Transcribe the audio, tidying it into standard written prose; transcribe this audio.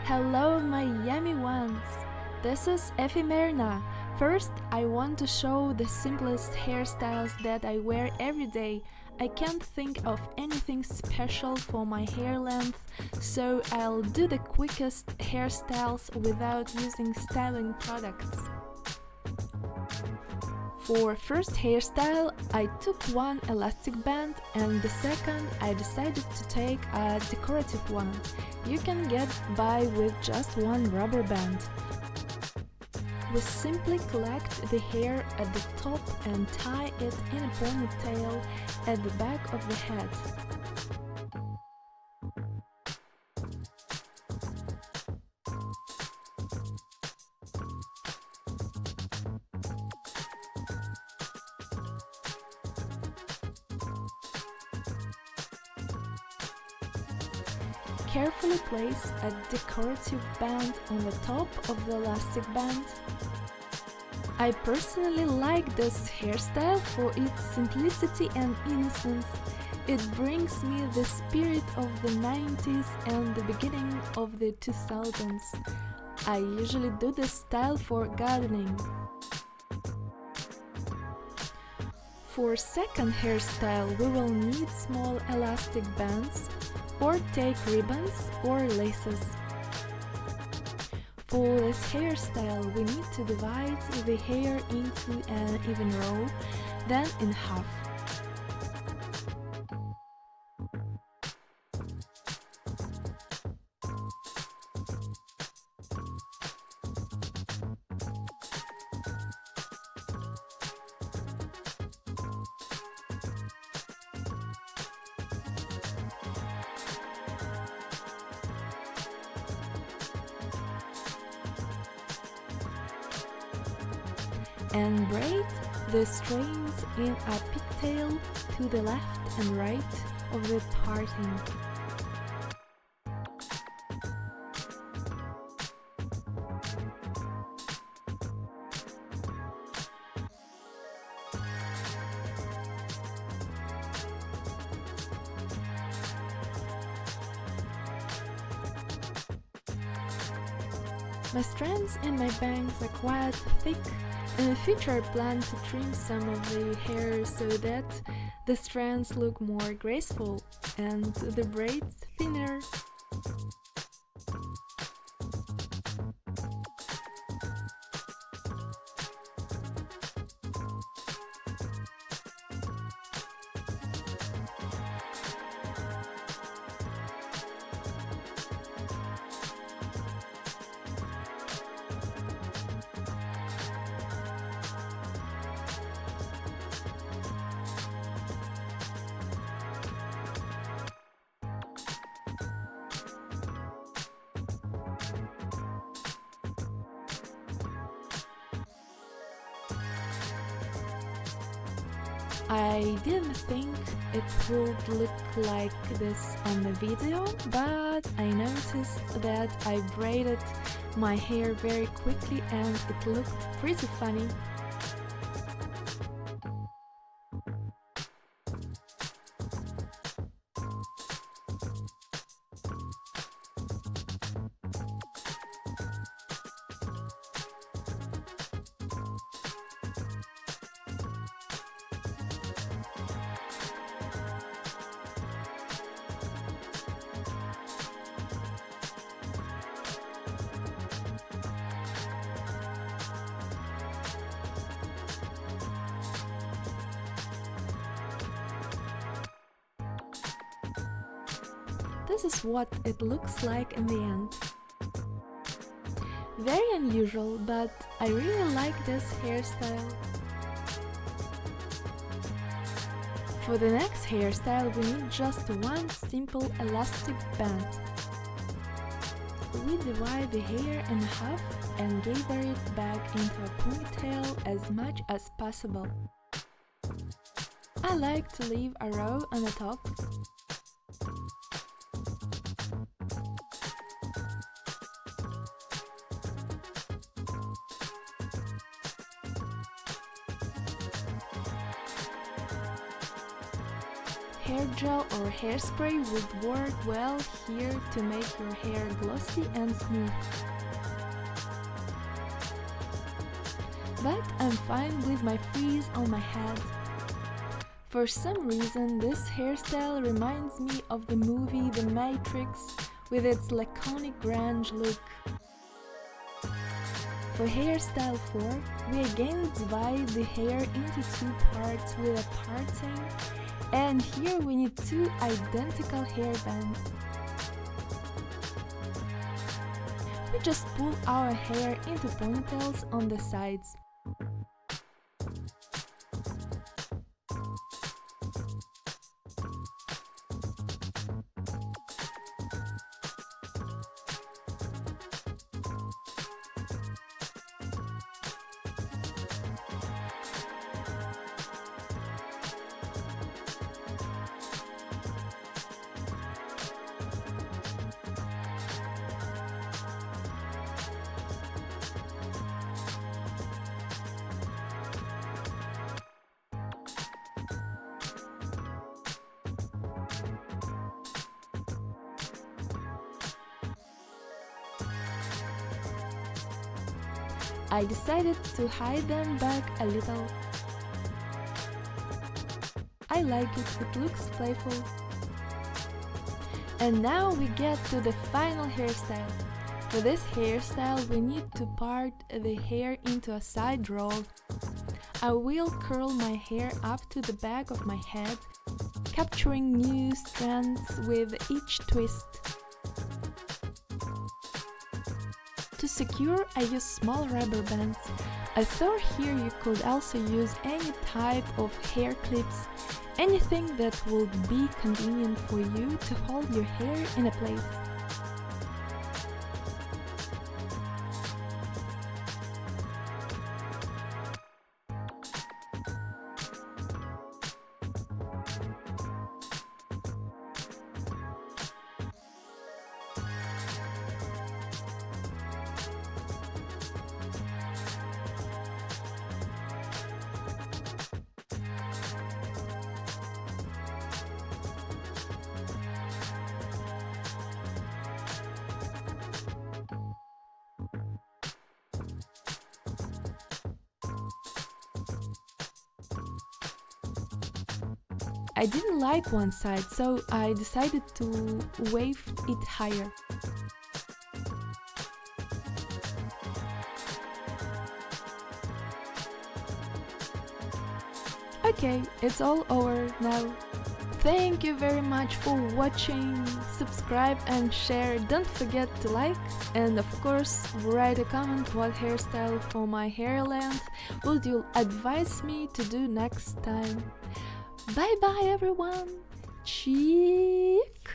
Hello, my yummy ones! This is Ephemerna. First, I want to show the simplest hairstyles that I wear every day. I can't think of anything special for my hair length, so I'll do the quickest hairstyles without using styling products. For first hairstyle, I took one elastic band, and the second I decided to take a decorative one. You can get by with just one rubber band. We simply collect the hair at the top and tie it in a ponytail at the back of the head. Carefully place a decorative band on the top of the elastic band. I personally like this hairstyle for its simplicity and innocence. It brings me the spirit of the 90s and the beginning of the 2000s. I usually do this style for gardening. For second hairstyle, we will need small elastic bands, or take ribbons or laces. For this hairstyle, we need to divide the hair into an even row, then in half. And braid the strands in a pigtail to the left and right of the parting. My strands and my bangs are quite thick. In the future, I plan to trim some of the hair so that the strands look more graceful and the braids thinner. I didn't think it would look like this on the video, but I noticed that I braided my hair very quickly and it looked pretty funny. This is what it looks like in the end. Very unusual, but I really like this hairstyle. For the next hairstyle, we need just one simple elastic band. We divide the hair in half and gather it back into a ponytail as much as possible. I like to leave a row on the top. hair gel or hairspray would work well here to make your hair glossy and smooth. But I'm fine with my frizz on my head. For some reason, this hairstyle reminds me of the movie The Matrix with its laconic grunge look. For hairstyle 4, we again divide the hair into two parts with a parting, and here we need two identical hairbands. We just pull our hair into ponytails on the sides. I decided to hide them back a little. I like it, it looks playful. And now we get to the final hairstyle. For this hairstyle we need to part the hair into a side roll. I will curl my hair up to the back of my head, capturing new strands with each twist. To secure, I use small rubber bands. I thought here you could also use any type of hair clips, anything that would be convenient for you to hold your hair in a place. I didn't like one side, so I decided to wave it higher. Okay, it's all over now. Thank you very much for watching, subscribe and share, don't forget to like, and of course write a comment what hairstyle for my hair length would you advise me to do next time. Bye bye everyone! Cheek!